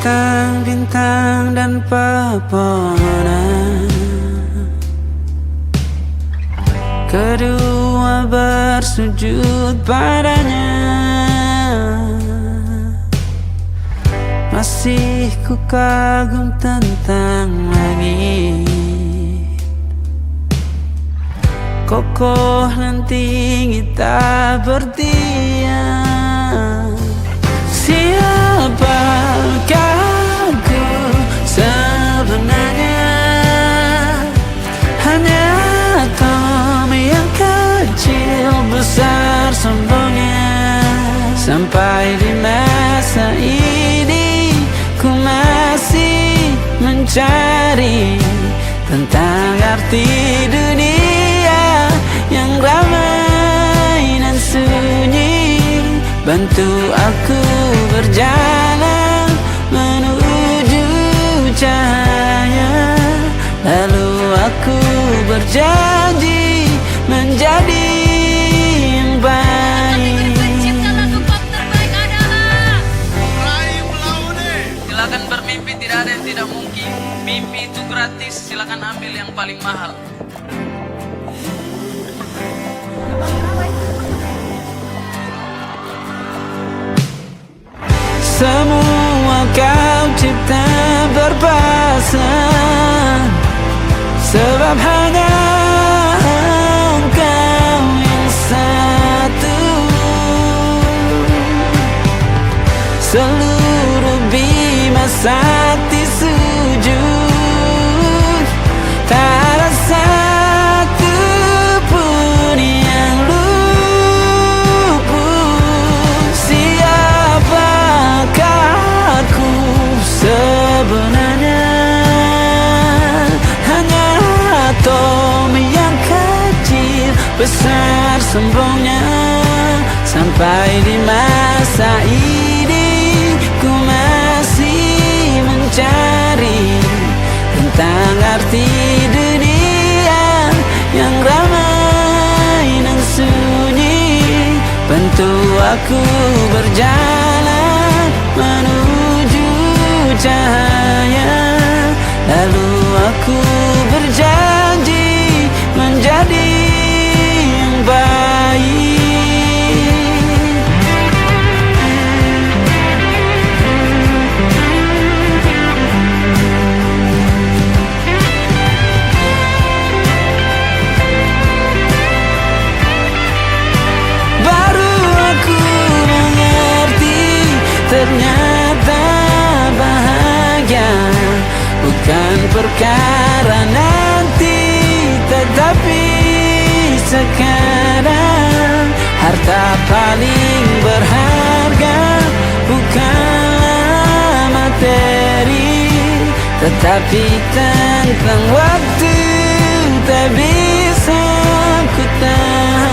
bintang-bintang dan pepohonan, kedua bersujud padanya. Masih ku kagum tentang langit, kokoh dan tinggi tak berdiam. Siapakah aku sebenarnya? Hanya atom yang kecil besar sombongnya. Sampai di masa ini ku masih mencari tentang arti dunia yang ramai dan sunyi. Bantu aku berjalan menuju cahaya, lalu aku berjanji menjadi yang baik. Silakan bermimpi, tidak ada yang tidak mungkin. Mimpi itu gratis, silakan ambil yang paling mahal. Semua kau cipta berpasang, sebab hanya engkau yang satu. Seluruh bima sakti sujud, tak ada satu pun yang luput. Siapakah aku sebenarnya? Hanya atom yang kecil besar sombongnya. Sampai di masa ini ku masih mencari tentang arti dunia yang ramai dan sunyi. Bantu aku berjalan menuju cahaya, lalu aku berjanji menjadi yang baik. Ternyata bahagia bukan perkara nanti, tetapi sekarang. Harta paling berharga bukanlah materi, tetapi tentang waktu tak bisa ku tahan.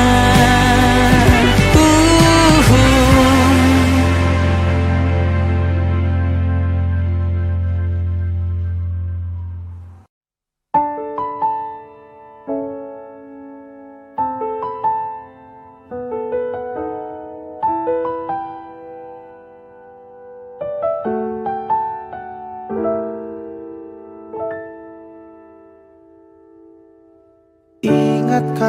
Ingatkah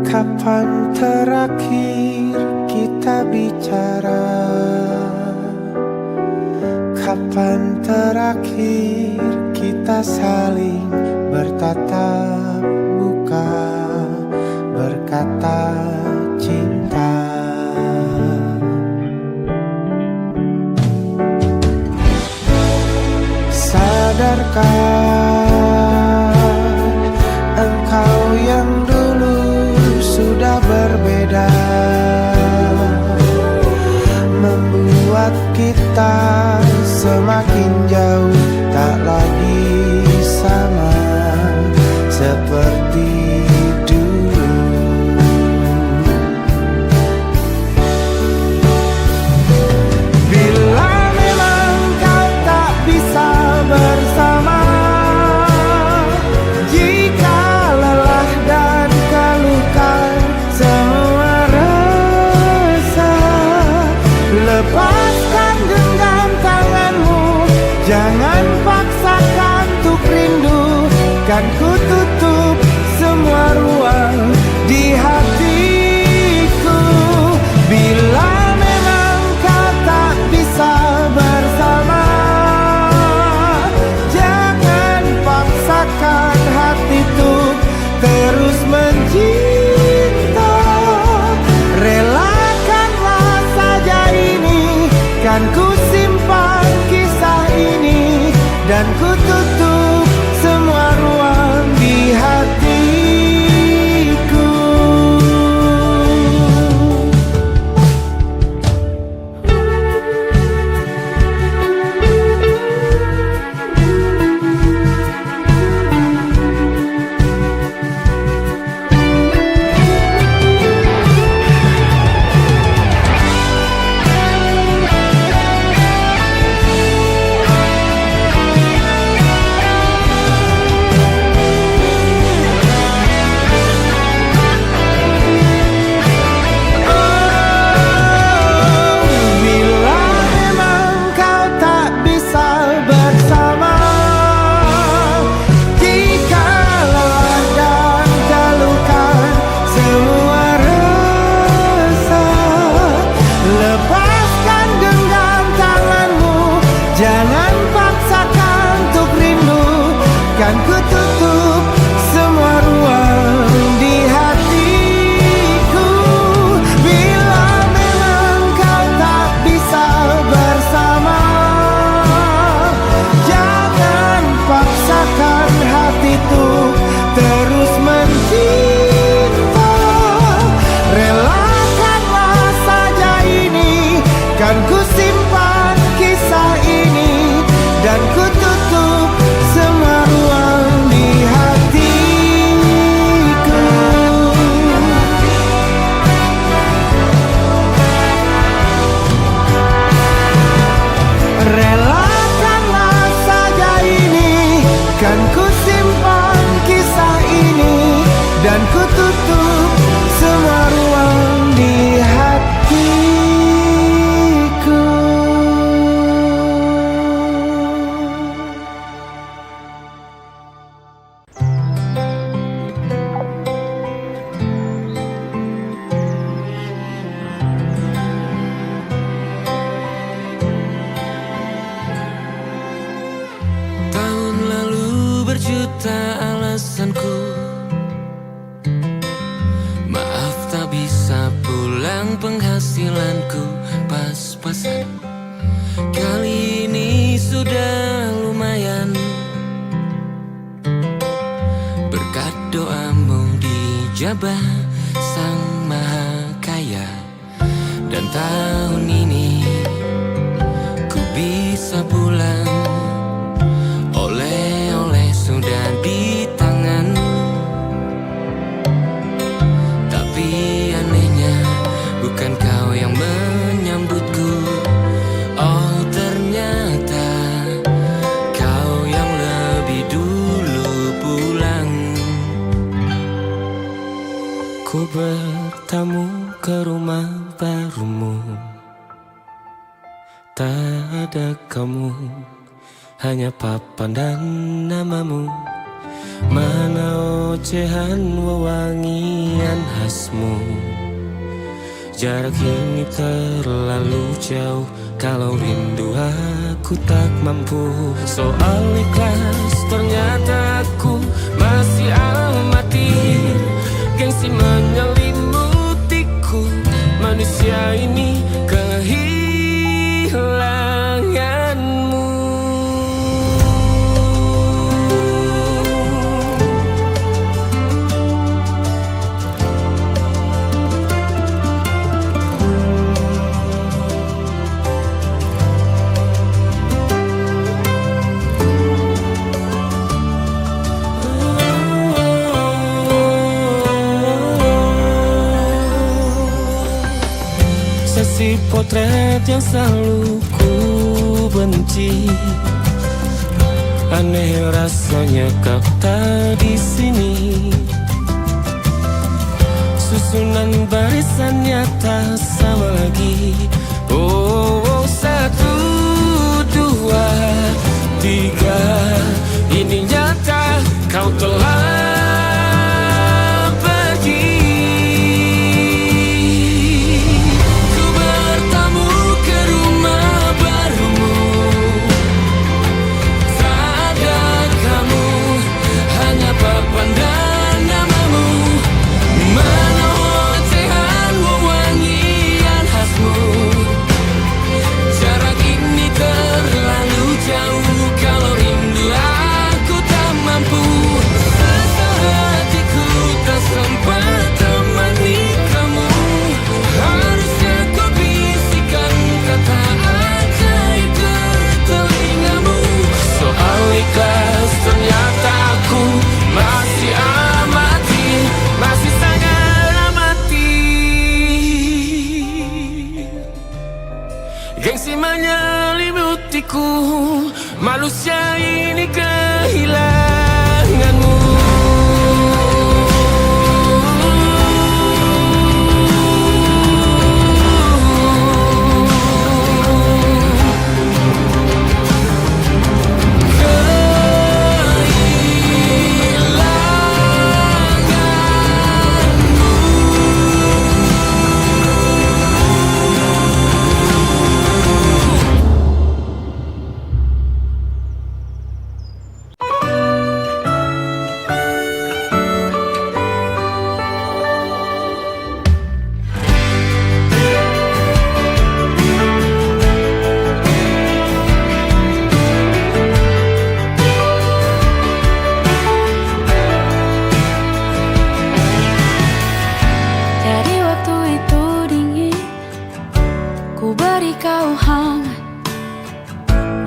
kapan terakhir kita bicara? Kapan terakhir kita saling bertatap muka, berkata cinta? Sadarkah engkau yang dulu sudah berbeda, membuat kita semakin jauh, tak lagi sama seperti dulu. Kan ku simpan kisah ini dan ku tutup semua ruang di hatiku. Jangan paksakan untuk rindu, kan ku tutup semua ruang di hatiku. Bila memang kau tak bisa bersama, jangan paksakan hatiku terus mencinta. Relakanlah saja ini, kan ku simpan kisah ini dan ku tutup semua ruang di hatiku. Relakanlah saja ini, kan ku simpan kisah ini dan ku tutup semua ruang di hatiku. Tahun lalu berjuta alasanku, maaf tak bisa pulang, penghasilanku pas-pasan. Kali ini sudah lumayan, berkat doamu dijabah Sang Maha Kaya. Dan tahun ini ku bisa pulang, oleh-oleh sudah di tangan. Tapi anehnya bukan kau yang menyambutku. Oh ternyata kau yang lebih dulu pulang. Ku bertamu ke rumah barumu, tak ada kamu, hanya papan dan namamu. Mana ocehan wewangian khasmu. Jarak ini terlalu jauh, kalau rindu aku tak mampu. Soal ikhlas ternyata aku masih amati, gengsi menyelimutiku. Manusia ini kehilanganmu. Sesi potret yang selalu ku benci, aneh rasanya kau tak di sini. Susunan barisannya tak sama lagi. Oh, 1, 2, 3, ini nyata kau telah pergi. Ku bertamu ke rumah barumu, tak ada kamu, hanya papan dan namamu. Mana ocehan wewangian Gengsi menyelimutiku, manusia ini kehilanganmu.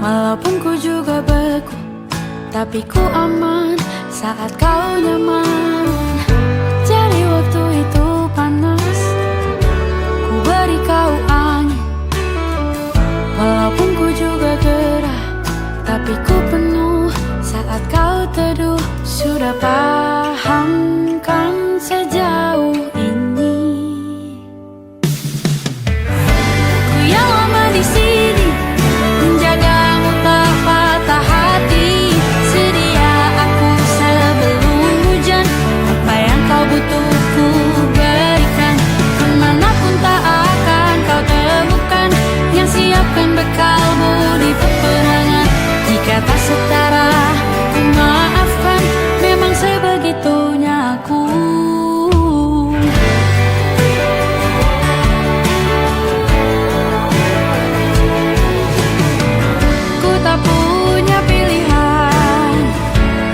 Walaupun ku juga beku, tapi ku aman saat kau nyaman. Jadi waktu itu panas, ku beri kau angin. Walaupun ku juga gerah, tapi ku penuh saat kau teduh. Sudah paham kan sejauh ini? Ku yang lama di sini, menjagamu tak patah hati. Sedia aku sebelum hujan, apa yang kau butuh ku berikan. Kemanapun tak akan kau temukan yang siapkan bekalmu di peperangan. Jika tak setara, ku maafkan, memang sebegitunya aku. Ku tak punya pilihan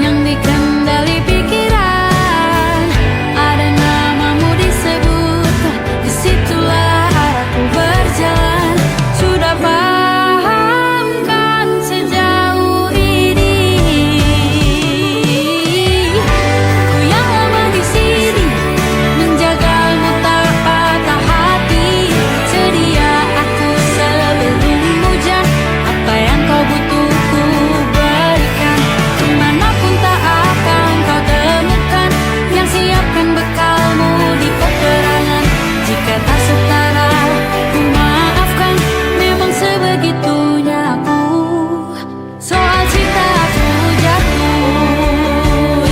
yang dikendali pikiran. Ada namamu disebut, disitulah arahku berjalan. Sudah paham kan sejauh ini? Ku yang lama di sini, menjagamu tak patah hati. Sedia aku sebelum hujan, apa yang kau butuh ku berikan. Kemanapun tak akan kau temukan yang siapkan bekalmu di peperangan. Jika tak setara, ku maafkan, memang sebegitunya aku. Soal cinta aku jatuh,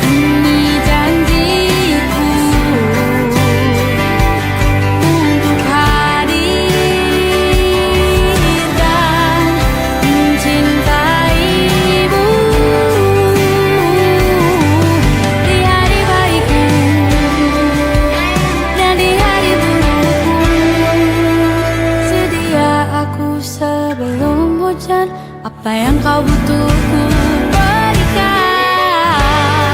ini janjiku untuk hadir dan mencintaimu di hari baikku dan di hari burukku. Sedia aku sebelum hujan, apa yang kau butuh ku berikan.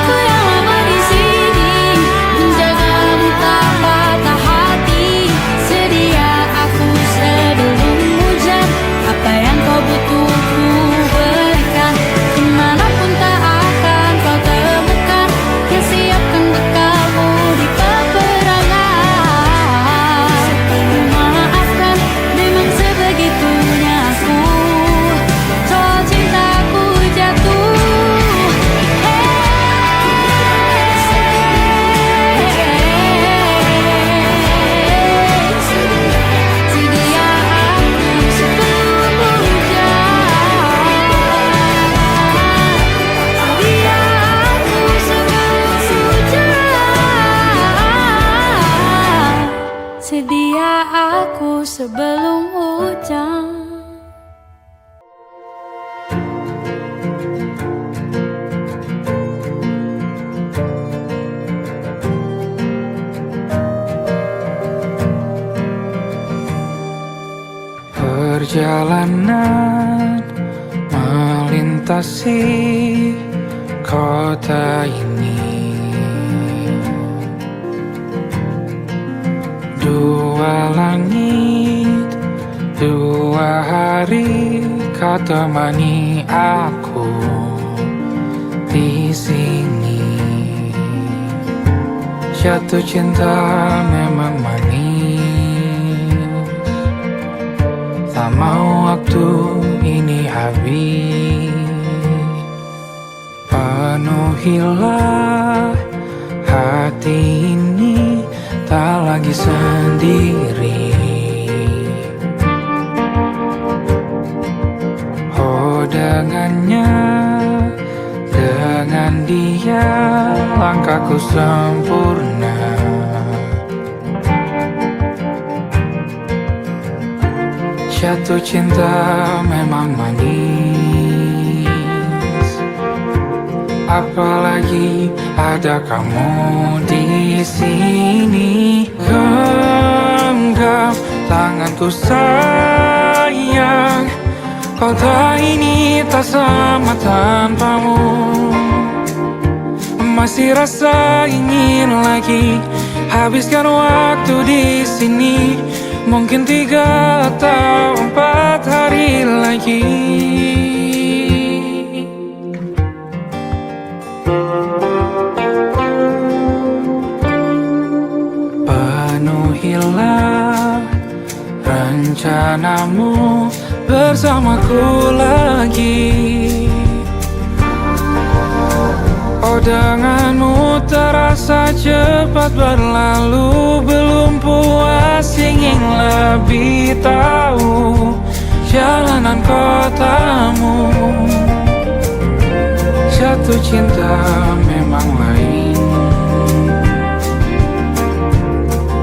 Ku yang lama di sini, menjagamu tak patah hati. Sedia aku sebelum hujan, apa yang kau butuh ku berikan. Kemanapun tak akan kau temukan yang siapkan bekalmu di peperangan. Ku maafkan, memang sebegitunya aku. Soal cintaku jatuh, sedia aku sebelum hujan. Sedia aku sebelum hujan. Sedia aku sebelum hujan. Perjalanan melintasi kota ini, dua langit, dua hari kau temani aku di sini. Jatuh cinta memang manis, Penuhilah hati ini, tak lagi sendiri. Oh, dengannya, dengan dia langkahku sempurna. Jatuh cinta memang manis, apalagi ada kamu di sini. Genggam tanganku sayang, kota ini tak sama tanpamu. Masih rasa ingin lagi habiskan waktu di sini. Mungkin 3 atau 4 hari lagi. Penuhilah rencanamu bersamaku lagi. Oh, denganmu terasa cepat berlalu. Belum puas ingin lebih tahu jalanan kotamu. Jatuh cinta memang lain,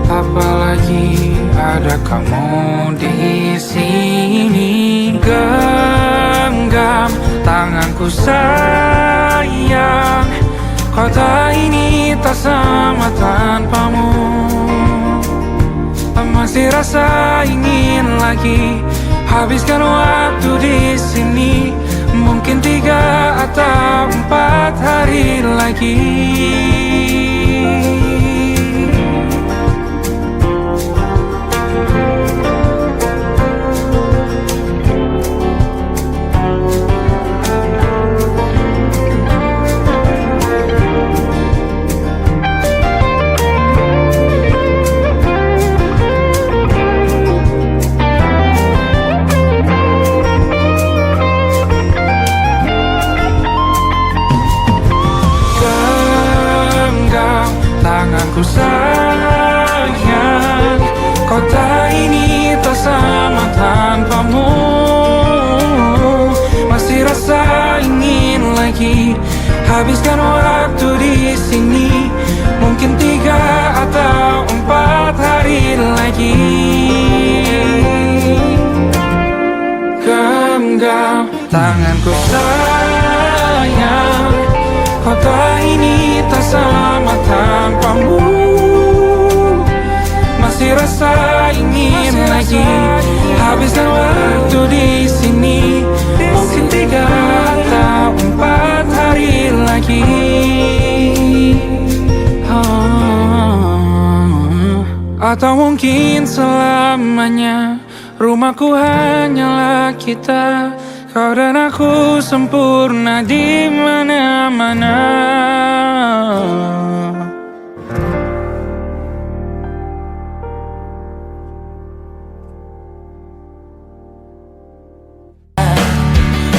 apalagi ada kamu di sini. Genggam tanganku sayang, kota ini tak sama tanpamu. Masih rasa ingin lagi habiskan waktu di sini. Mungkin 3 atau 4 hari lagi. Tanganku sayang, kota ini tak sama tanpamu. Masih rasa ingin lagi habiskan waktu di sini. Mungkin 3 atau 4 hari lagi. Genggam tanganku sayang, kota ini tak sama tanpamu. Masih rasa ingin lagi habiskan waktu di sini. Mungkin 3 atau 4 hari lagi. Atau mungkin selamanya. Rumahku hanyalah kita, kau dan aku sempurna di mana-mana.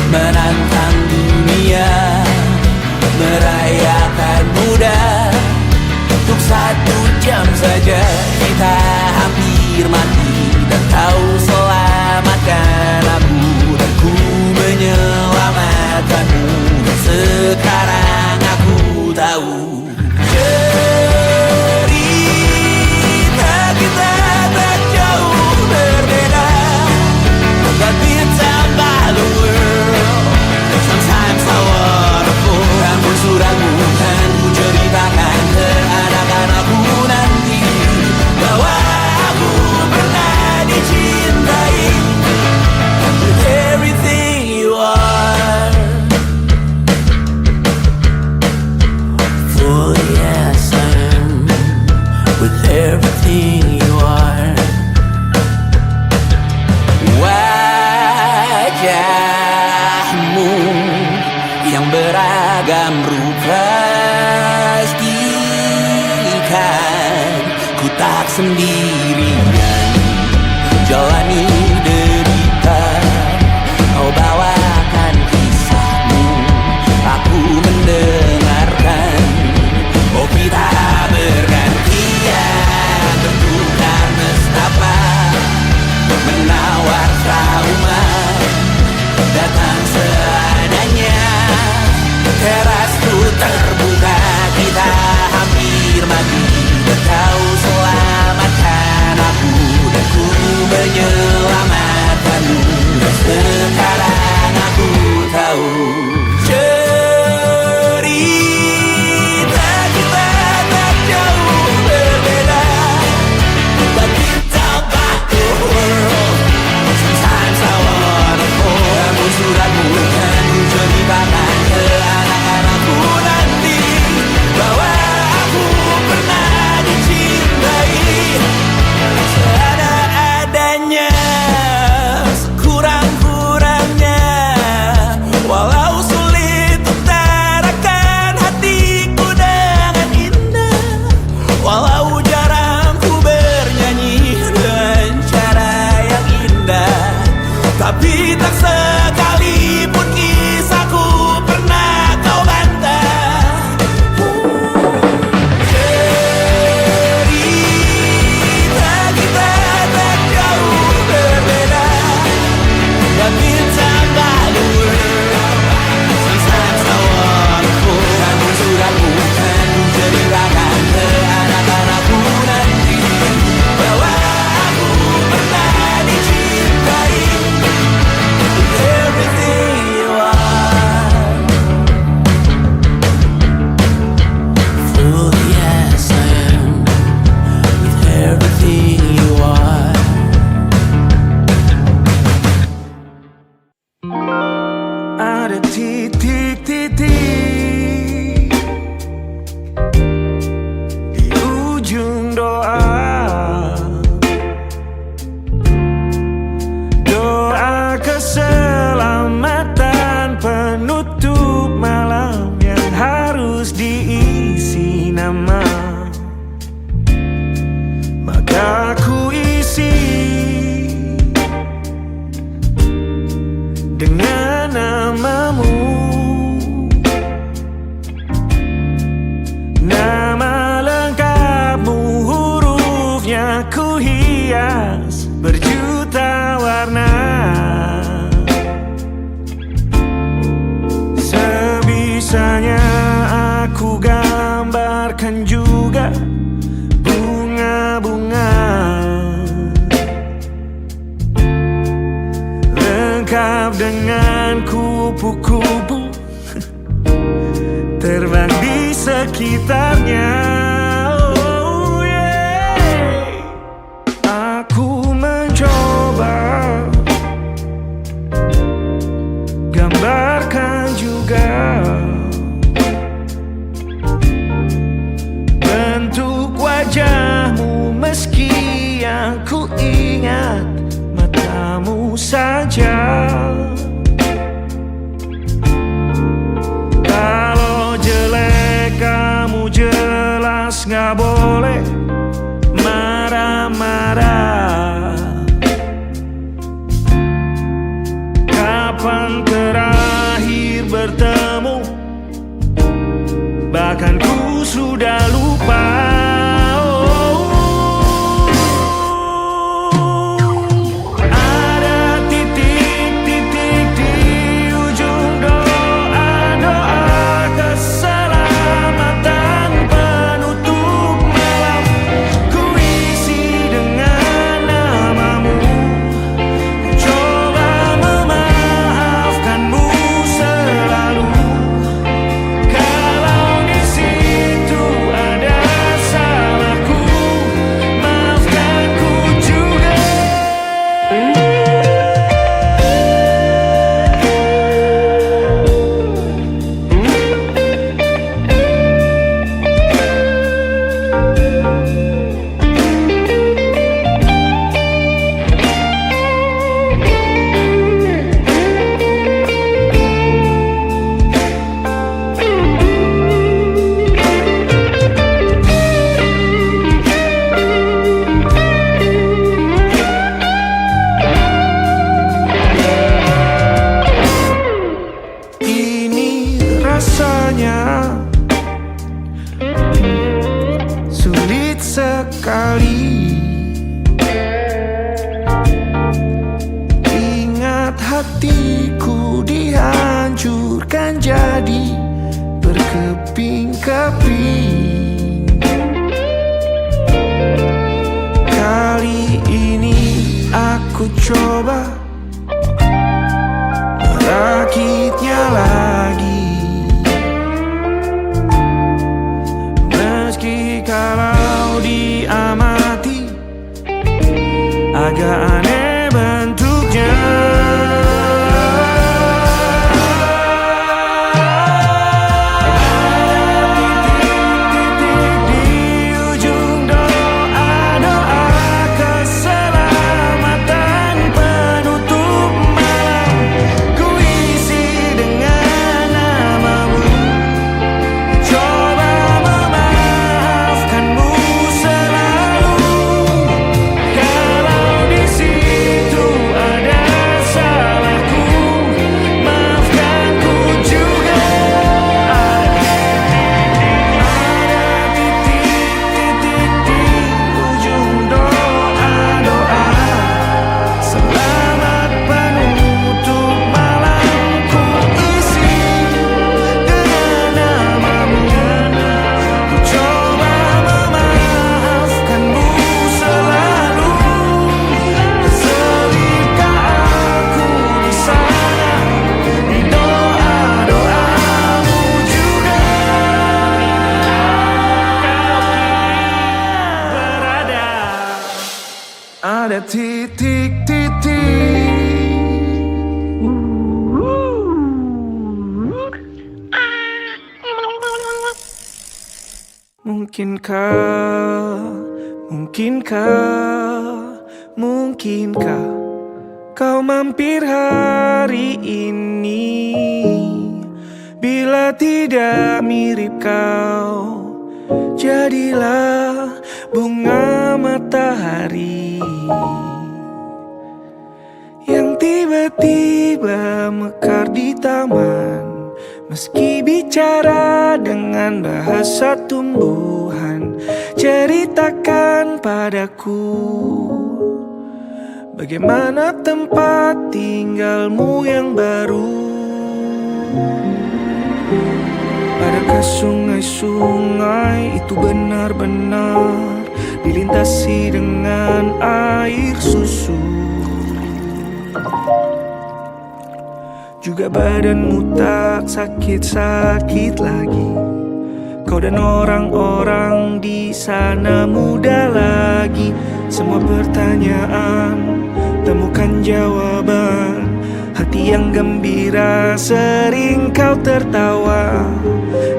Menantang dunia, merayakan muda. Untuk 1 jam saja kita hampir mati, dan kau selamatkan aku, dan ku menyelamatkanmu. Dan sekarang aku tahu cerita kita tak jauh berbeda. But between the world, sometimes I wanna fall. Namun suratmu kan ku ceritakan ke anak-anakku nanti, bahwa aku pernah dicintai with everything you are. For yes, I am with everything you are. Wajahmu yang beragam rupa pastikan ku tak sendirian jalani derita. Kau bawakan kisahmu, aku mendengar hias berjuta warna. Sebisanya aku gambarkan juga bunga-bunga, lengkap dengan kupu-kupu terbang di sekitarnya. Oh yeah. Aku mencoba gambarkan juga bentuk wajahmu, meski yang ku ingat matamu saja. Kalau jelek kamu jelas gak boleh marah-marah. Kapan terakhir bertemu, bahkan ku sudah lupa. Sulit sekali ingat hatiku dihancurkan jadi berkeping-keping. Kali ini aku coba merakitnya lagi. Kalau diamati agak aneh bentuknya. Titik-titik di ujung doa-doa keselamatan penutup malam, ku isi dengan namamu. Coba ada titik-titik. Mungkinkah kau mampir hari ini? Bila tidak mirip kau, jadilah bunga matahari yang tiba-tiba mekar di taman. Meski bicara dengan bahasa tumbuhan, ceritakan padaku Bagaimana tempat tinggalmu yang baru? Adakah sungai-sungai itu benar-benar dilintasi dengan air susu? Juga badanmu tak sakit-sakit lagi. Kau dan orang-orang di sana muda lagi. Semua pertanyaan temukan jawaban. Hati yang gembira sering kau tertawa.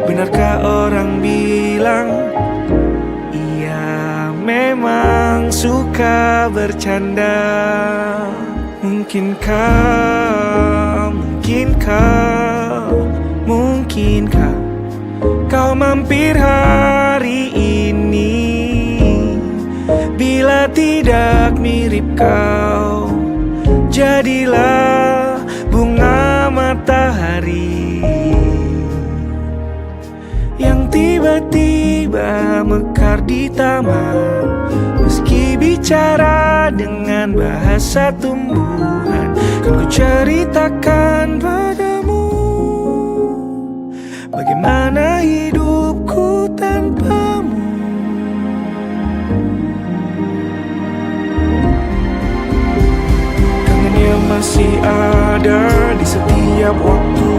Benarkah orang bilang ia memang suka bercanda? Mungkinkah kau mampir hari ini? Bila tidak mirip kau, jadilah bunga matahari yang tiba-tiba mekar di taman. Meski bicara dengan bahasa tumbuhan, kan ku ceritakan padamu bagaimana hidupku tanpamu. Kangennya masih ada di setiap waktu.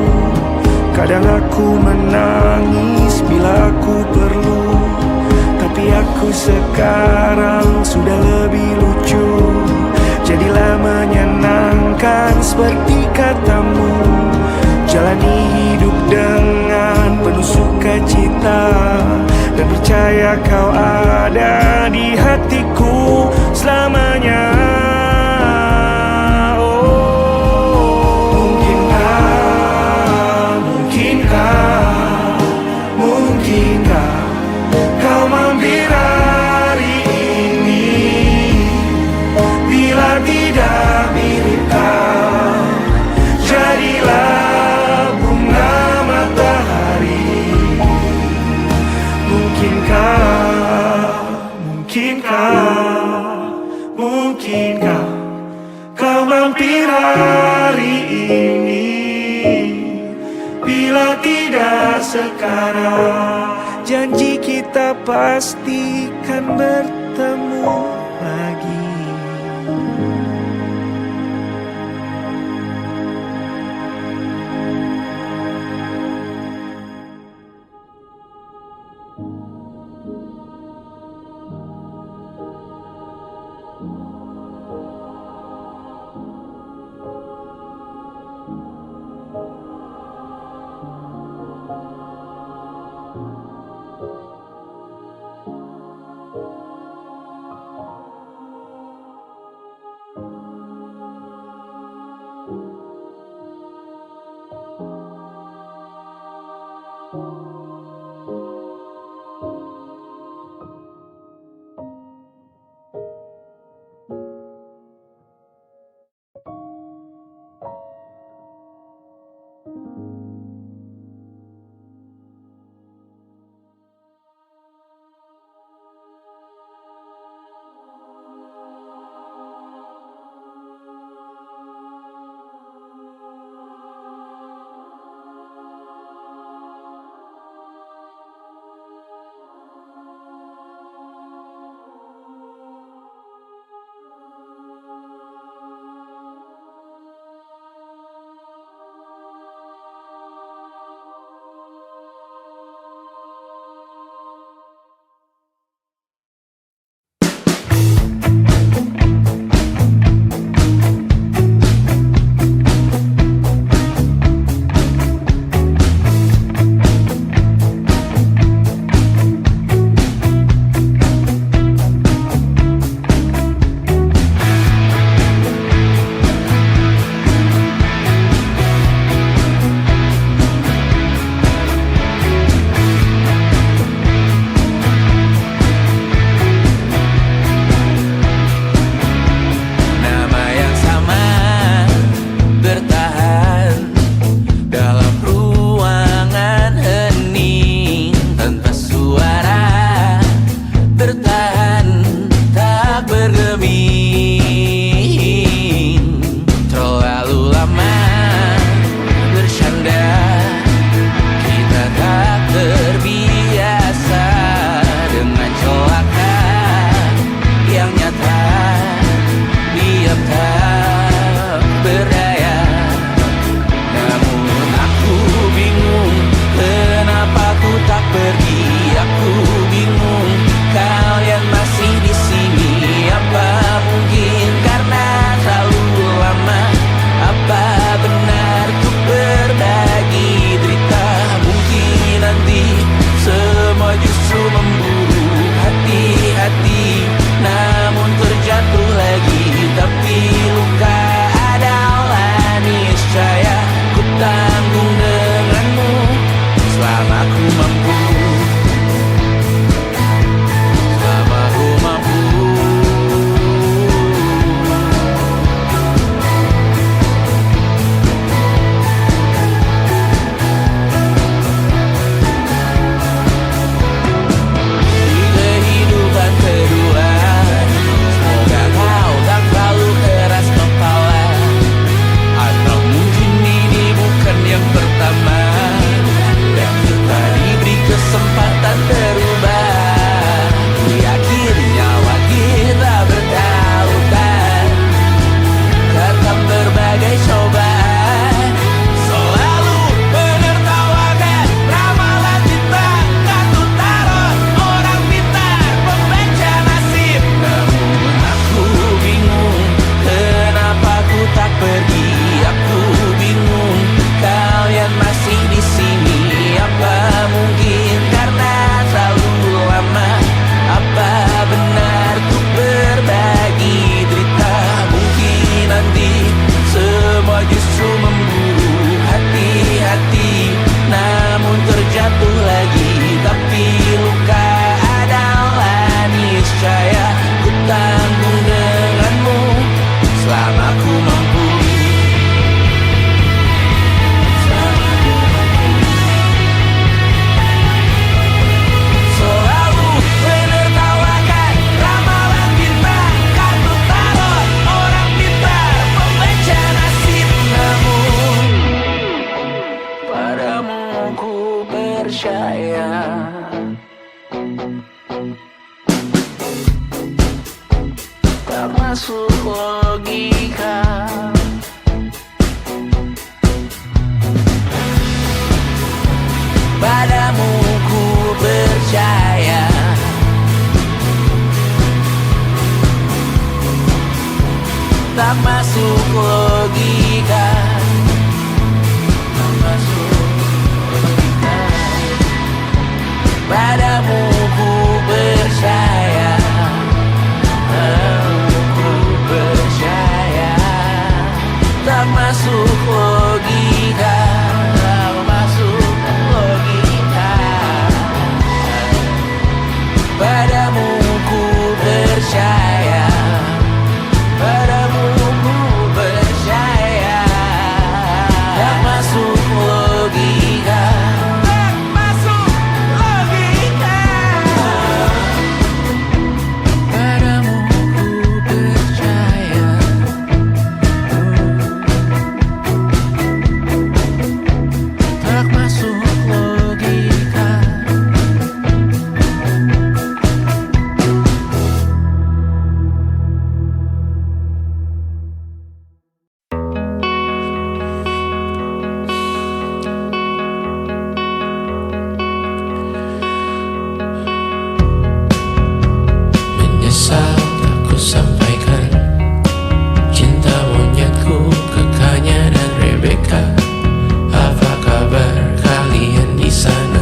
Kadang aku menangis bila aku perlu, tapi aku sekarang sudah lebih lucu. Jadilah menyenangkan seperti katamu. Jalani hidup dengan penuh sukacita, dan percaya kau ada di hatiku selamanya. Mungkinkah kau mampir hari ini? Bila tidak mirip kau, jadilah bunga matahari. Mungkinkah kau mampir hari ini? Bila tidak sekarang, janji kita pastikan bertemu lagi. masuk logika. Padamu ku percaya, tak masuk logika, tak masuk logika. Padamu ku percaya, padamu ku percaya, tak masuk logika, tak masuk logika. Padamu ku percaya, padamu ku percaya, tak masuk logika, tak masuk logika. Padamu ku percaya, tak masuk logika. Menyesal tak ku sampaikan cinta monyetku ke Kanya dan Rebecca. Apa kabar kalian di sana?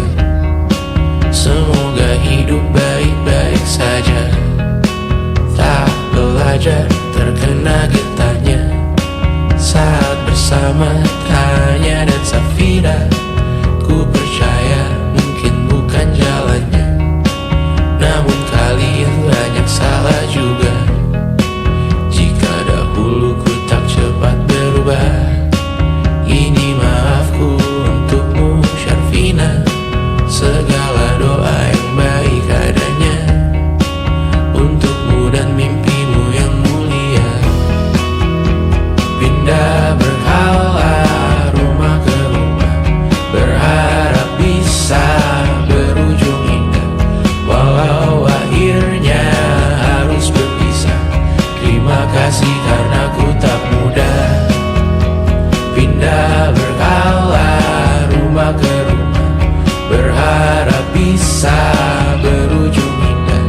Semoga hidup baik-baik saja. Tak belajar terkena getahnya saat bersama Tanya dan Safira. Ku percaya mungkin bukan jalannya, namun kalian banyak salah juga. Jika dahulu ku tak cepat berubah, ini maafku untukmu Syarfina. Segala doa yang baik adanya untukmu dan mimpimu yang mulia. Pindah berhala rumah ke rumah, berharap bisa berujung indah. Walau akhirnya harus berpisah, terima kasih karena ku tak mudah. Pindah berkala rumah ke rumah, berharap bisa berujung indah.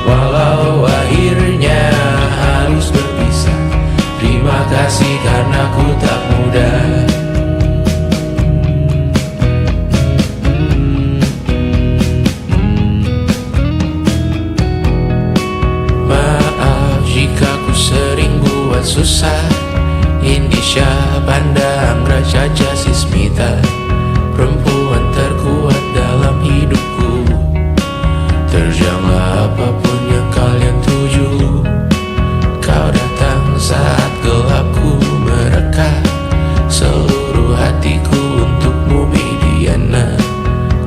Walau akhirnya harus berpisah, terima kasih karena ku tak mudah. Maaf jika ku sering buat susah. Indisha, Banda, Anggra, Caca, Sismita, perempuan terkuat dalam hidupku. Terjanglah apapun yang kalian tuju. Kau datang saat gelapku mereka, seluruh hatiku untukmu Mediana.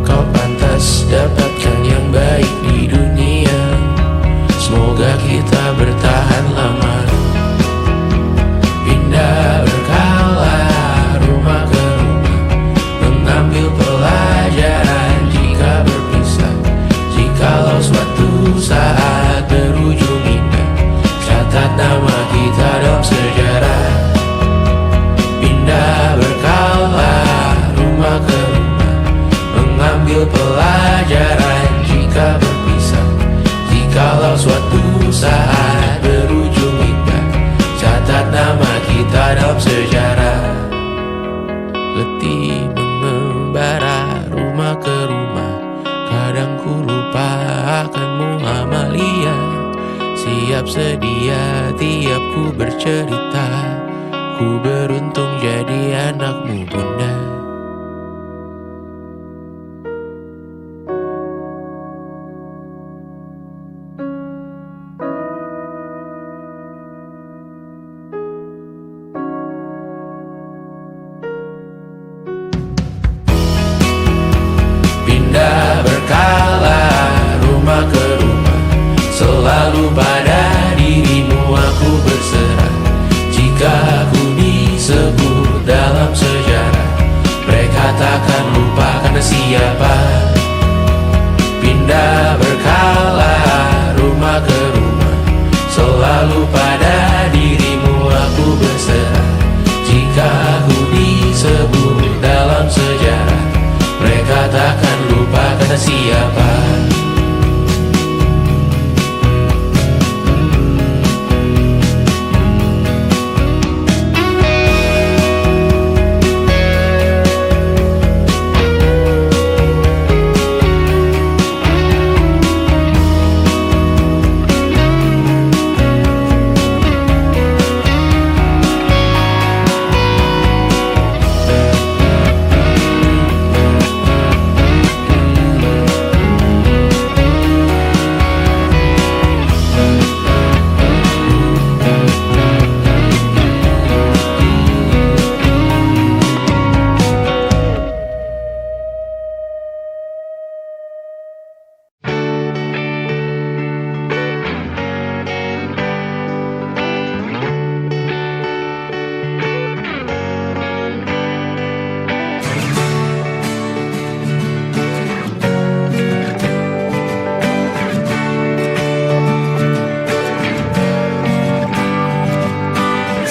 Kau pantas dapatkan yang baik di dunia. Semoga kita bertahan lama. Pindah berkala rumah ke rumah, mengambil pelajaran jika berpisah. Jikalau suatu saat berujung indah, catat nama kita dalam sejarah. Pindah berkala rumah ke rumah, mengambil pelajaran jika berpisah. Jikalau suatu saat berujung indah, catat nama kita dalam sejarah. Letih mengembara rumah ke rumah, kadang ku lupa akanmu Amalia. Siap sedia tiap ku bercerita, ku beruntung jadi anakmu bunda. Pindah berkala rumah ke rumah, selalu pada dirimu aku berserah. Jika ku disebut dalam sejarah, mereka takkan lupa karena siapa. Pindah berkala rumah ke rumah, selalu pada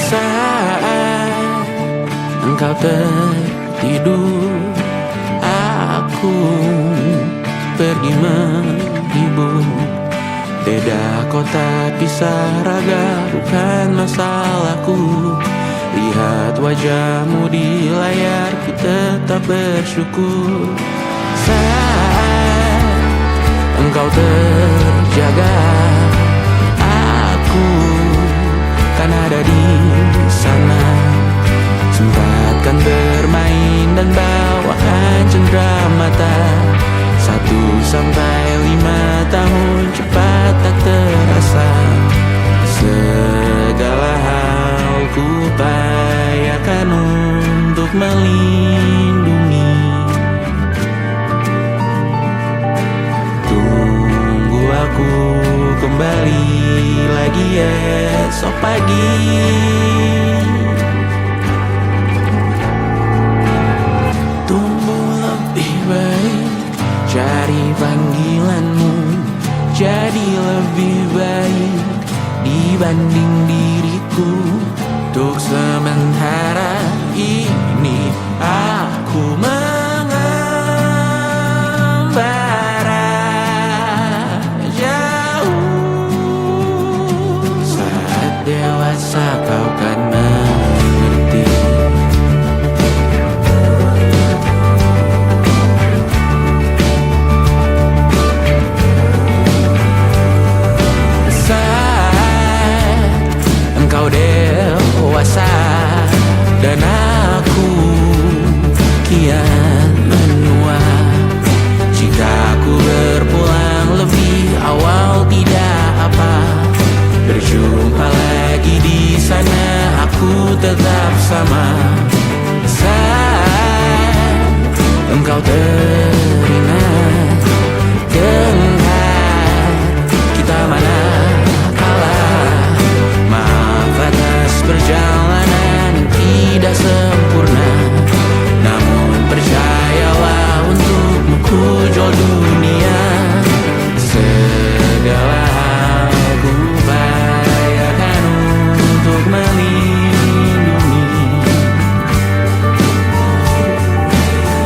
Saat engkau tertidur, aku pergi menghibur. Beda kota pisah raga bukan masalahku. Lihat wajahmu di layar, ku tetap bersyukur. Saat engkau terjaga, aku kan ada di sana. Sempatkan bermain dan bawakan cenderamata. 1-5 tahun cepat tak terasa. Segala hal ku upayakan untuk melindungi. Tunggu aku kembali lagi esok pagi. Tumbuh lebih baik, cari panggilanmu, jadi lebih baik dibanding diriku. Untuk sementara ini aku mengembara jauh. Saat dewasa kau kan mengerti. Engkau dewasa dan aku kian menua. Jika aku berpulang lebih awal tidak apa. Berjumpa lagi di sana, aku tetap sama. Saat engkau teringat dengar kita mana perjalanan tidak sempurna, namun percayalah untukmu ku jual dunia. Segala hal ku upayakan untuk melindungi.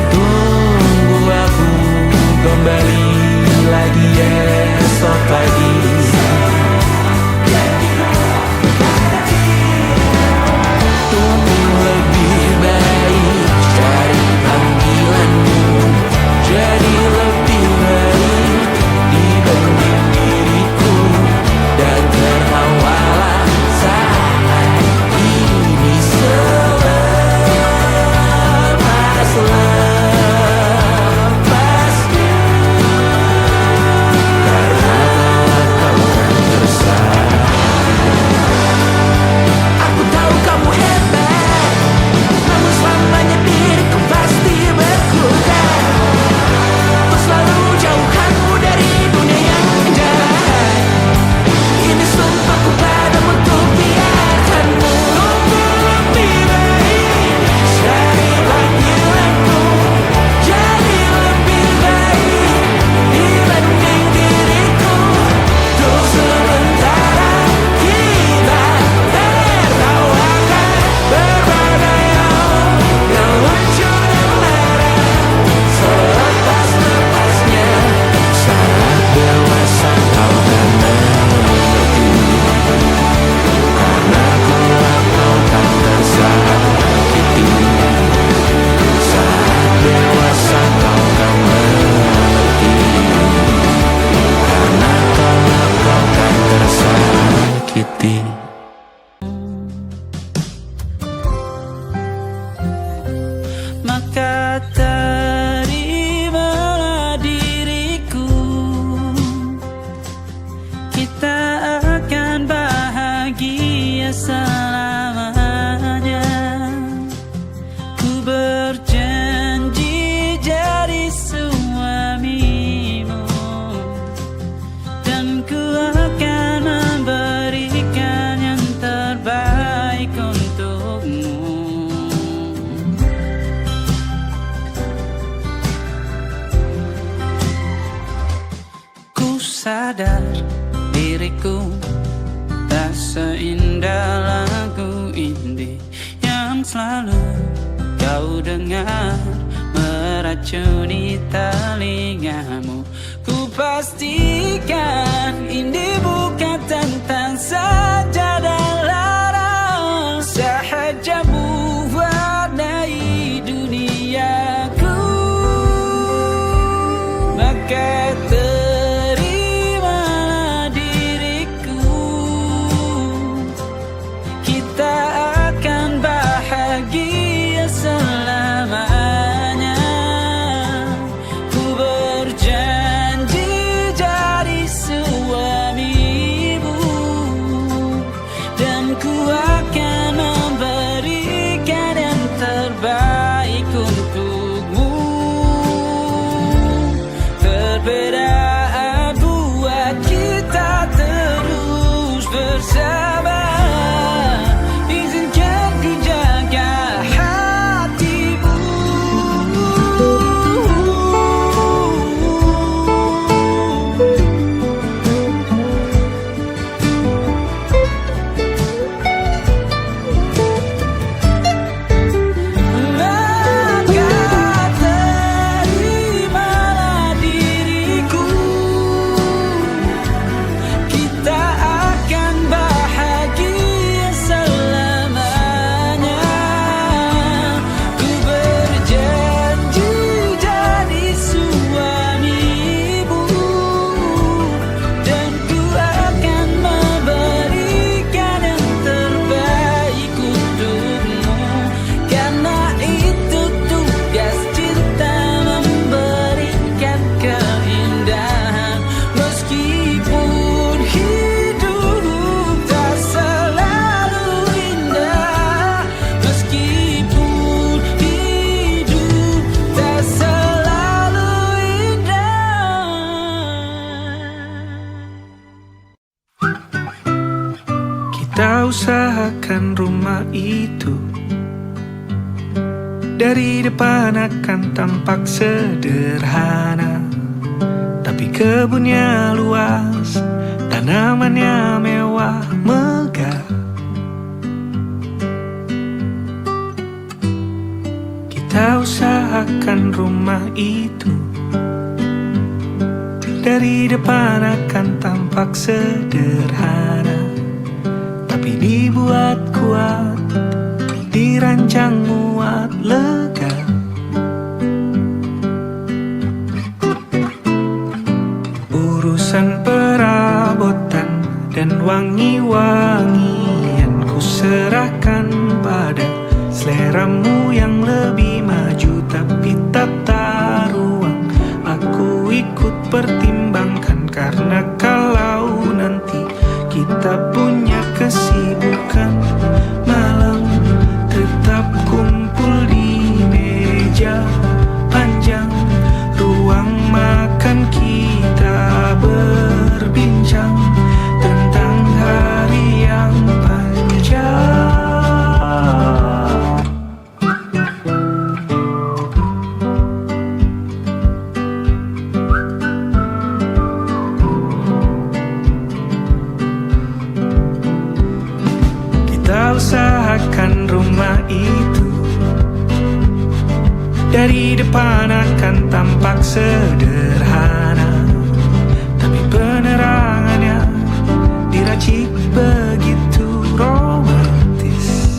Tunggu selalu kau dengar meracuni telingamu. Ku pastikan ini bukan tentang saja dan lara, sahajamu warnai duniaku. Maka terimalah diriku, kita akan bahagia selamanya. Ku berjanji jadi suamimu, dan ku akan memberikan yang terbaik untukmu. Perbedaan buat kita terus bersama. Izinkan ku jaga hatimu. Maka terimalah diriku, kita akan bahagia selamanya. Ku berjanji jadi suamimu, dan ku akan memberikan yang terbaik untukmu. Karena itu tugas cinta, memberikan keindahan. Meskipun hidup tak selalu indah, meskipun hidup tak selalu indah. Kita usahakan rumah itu dari depan akan tampak sederhana, tapi kebunnya luas, tanamannya mewah megah. Kita usahakan rumah itu dari depan akan tampak sederhana, tapi dibuat kuat, dirancang muat lega. Urusan perabotan dan wangi-wangian ku serahkan pada seleramu yang lebih maju. Tapi tata ruang aku ikut pertimbangkan, karena kalau nanti kita punya kesibukan, malam tetap kumpul di meja panjang ruang makan, kita berbincang tentang hari yang panjang. Kita usahakan rumah itu dari depan akan tampak sederhana, tapi penerangannya diracik begitu romantis.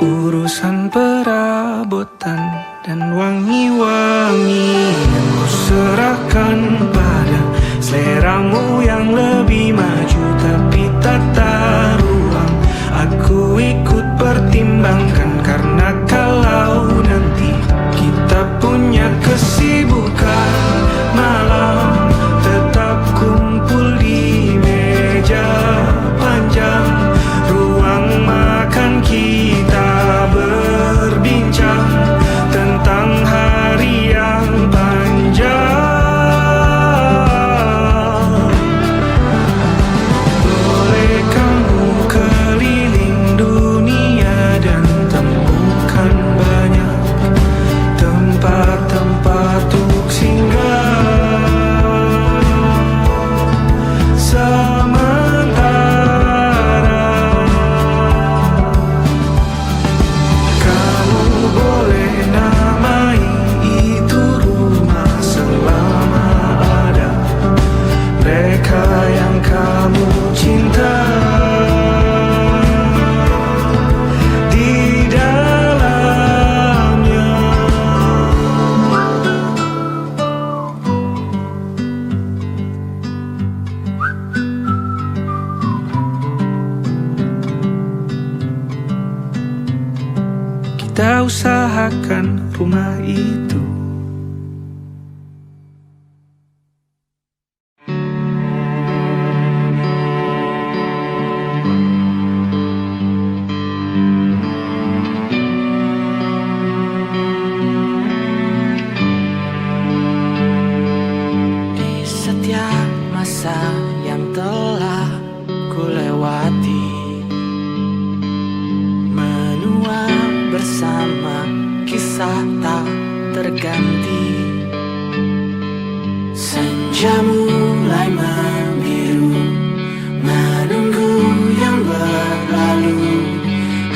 Urusan perabotan dan wangi-wangian ku serahkan pada seleramu yang lebih maju. Tapi tata ruang aku ikut pertimbangkan, karena kalau nanti kita kita usahakan rumah itu. Di setiap masa yang telah ku lewati, menua bersama kisah tak terganti. Senja mulai membiru, menunggu yang berlalu.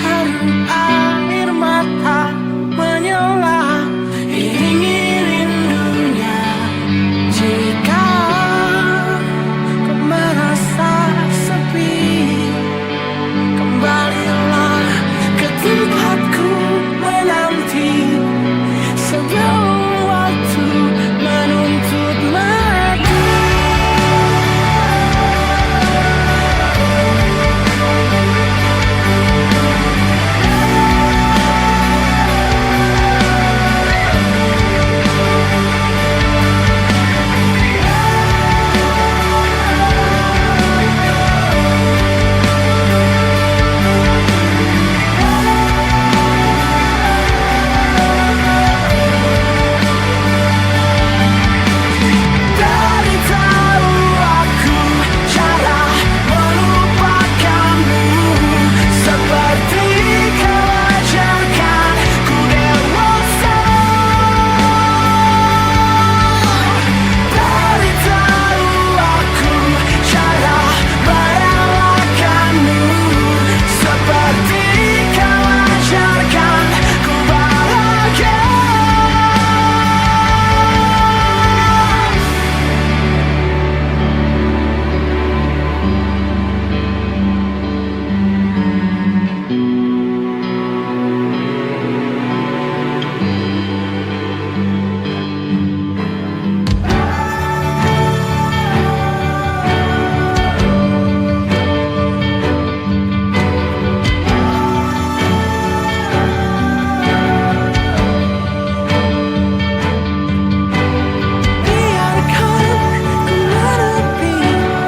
Harum air mata menyala, iringi rindunya. Jika kau merasa sepi, kembalilah ke tempatku menanti. Sebelum waktu menuntut mereka. Dari tahu aku cara melupakanmu, seperti kau ajarkan ku dewasa. Dari tahu aku cara merelakanmu, seperti kau ajarkan ku bahagia. Biarkan ku menepi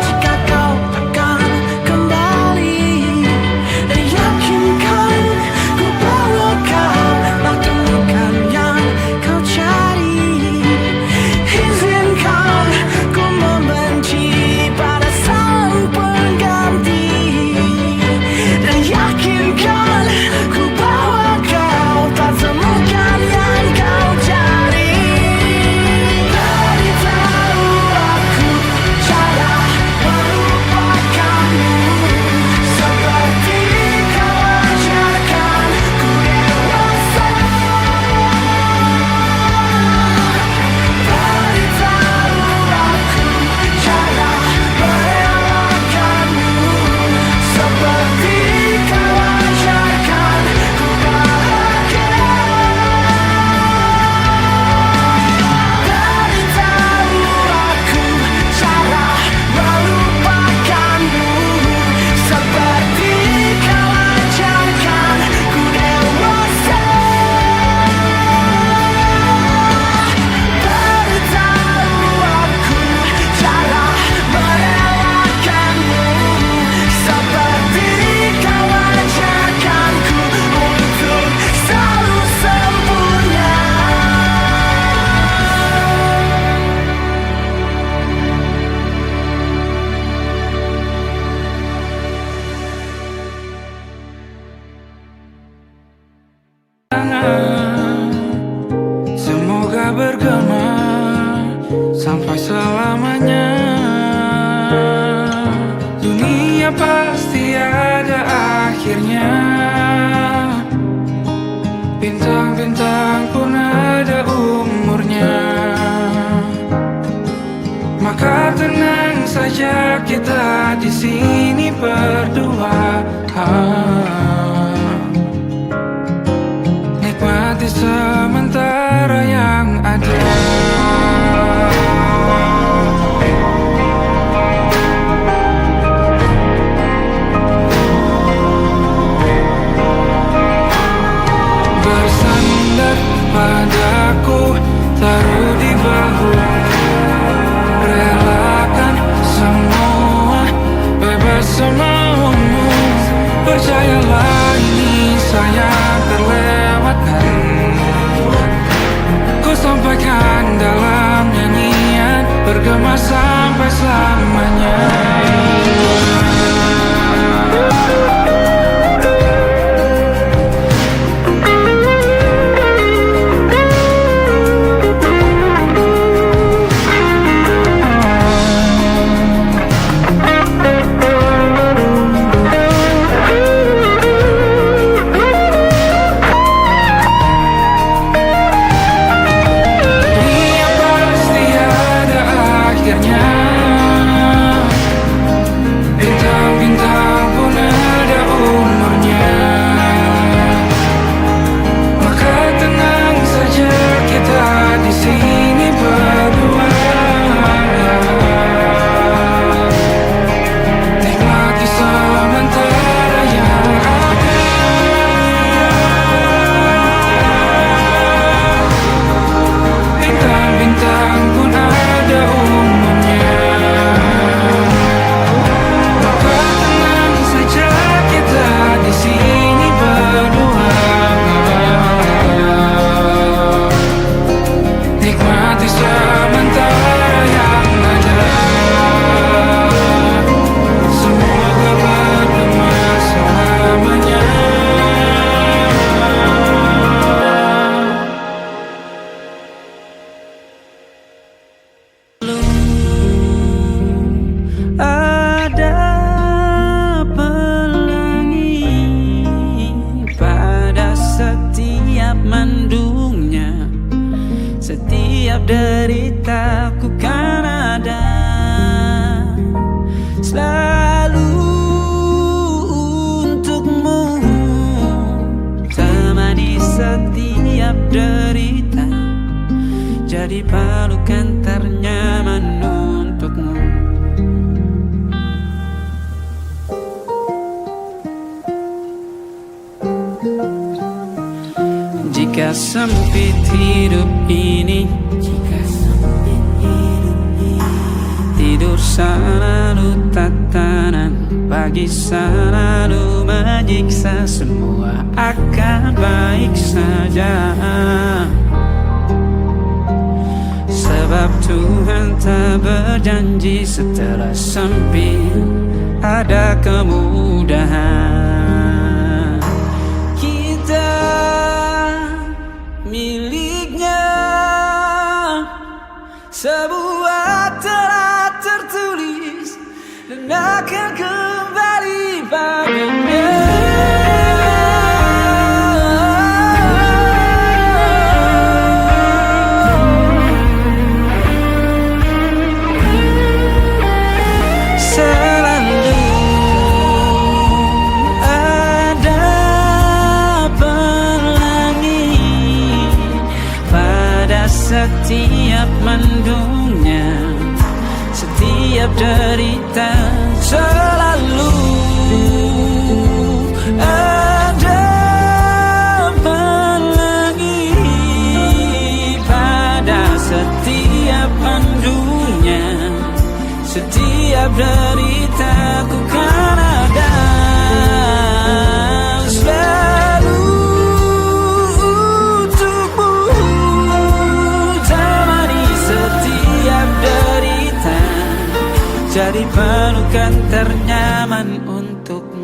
jika kau akan kembali, dan yakinkan ku bawa kau tak temukan yang kau cari. Izinkan ku membenci pada sang pengganti, dan yakinkan ku bawa kau tak temukan yang kau cari. Dari tahu aku cara melupakanmu, seperti kau ajarkan ku dewasa. Dari tahu aku cara merelakanmu, seperti kau ajarkan ku bahagia. Dari tahu aku cara melupakanmu, seperti kau ajarkan ku dewasa. Dari tahu aku cara merelakanmu, seperti kau ajarkanku untuk selalu sempurna. Semoga bergema sampai selamanya. Dunia pasti ada akhirnya. Bintang-bintang pun ada umurnya. Maka tenang saja kita di sini berdua. Nikmati sementara yang ada. Bersama Percayalah ini sayang terlewatkan. Ku sampaikan dalam nyanyian, bergema sampai selamanya. Bintang-bintang pun ada umurnya. Maka tenang saja kita di sini berdua. Nikmati sementara yang ada. Bintang-bintang pun ada umurnya. Di sini berdua, nikmati sementara yang ada. Semoga berdua selamanya. Ada setiap mendungnya, setiap deritaku kan ada selalu untukmu, temani setiap derita, jadi pelukan ternyaman untukmu. Jika sempit hidup ini, tidur selalu tatanan, pagi selalu menyiksa, semua akan baik saja. Sebab Tuhan tak berjanji setelah sempit ada kemudahan. Kita miliknya, sebuah telah tertulis dan akan kembali padanya. Selalu ada pelangi pada setiap mendungnya, setiap derita. Selalu ada pelangi pada setiap mendungnya, setiap deritaku kan ada. Selalu untukmu, temani setiap derita, jadi pelukan ternyaman untukmu.